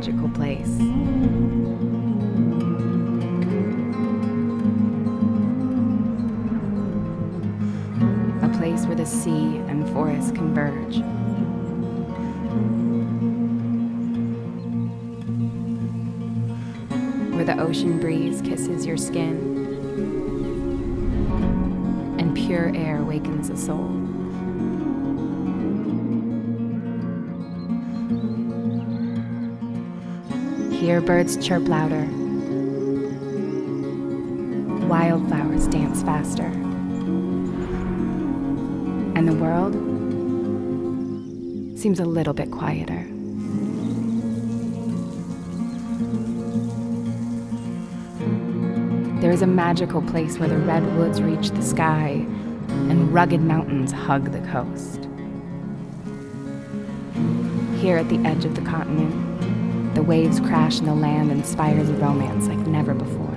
magical place. A place where the sea and forest converge. Where the ocean breeze kisses your skin and pure air wakens the soul. Here birds chirp louder, wildflowers dance faster, and the world seems a little bit quieter. There is a magical place where the redwoods reach the sky and rugged mountains hug the coast. Here at the edge of the continent, the waves crash and the land inspires a romance like never before.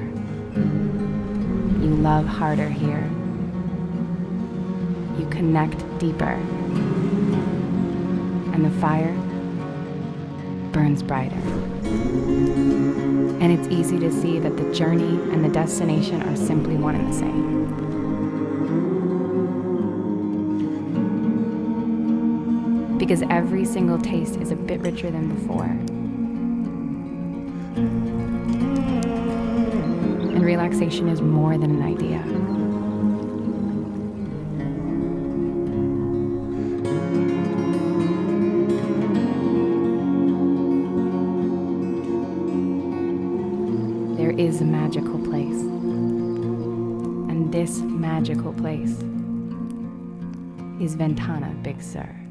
You love harder here. You connect deeper. And the fire burns brighter. And it's easy to see that the journey and the destination are simply one and the same. Because every single taste is a bit richer than before. And relaxation is more than an idea. There is a magical place. And this magical place is Ventana, Big Sur.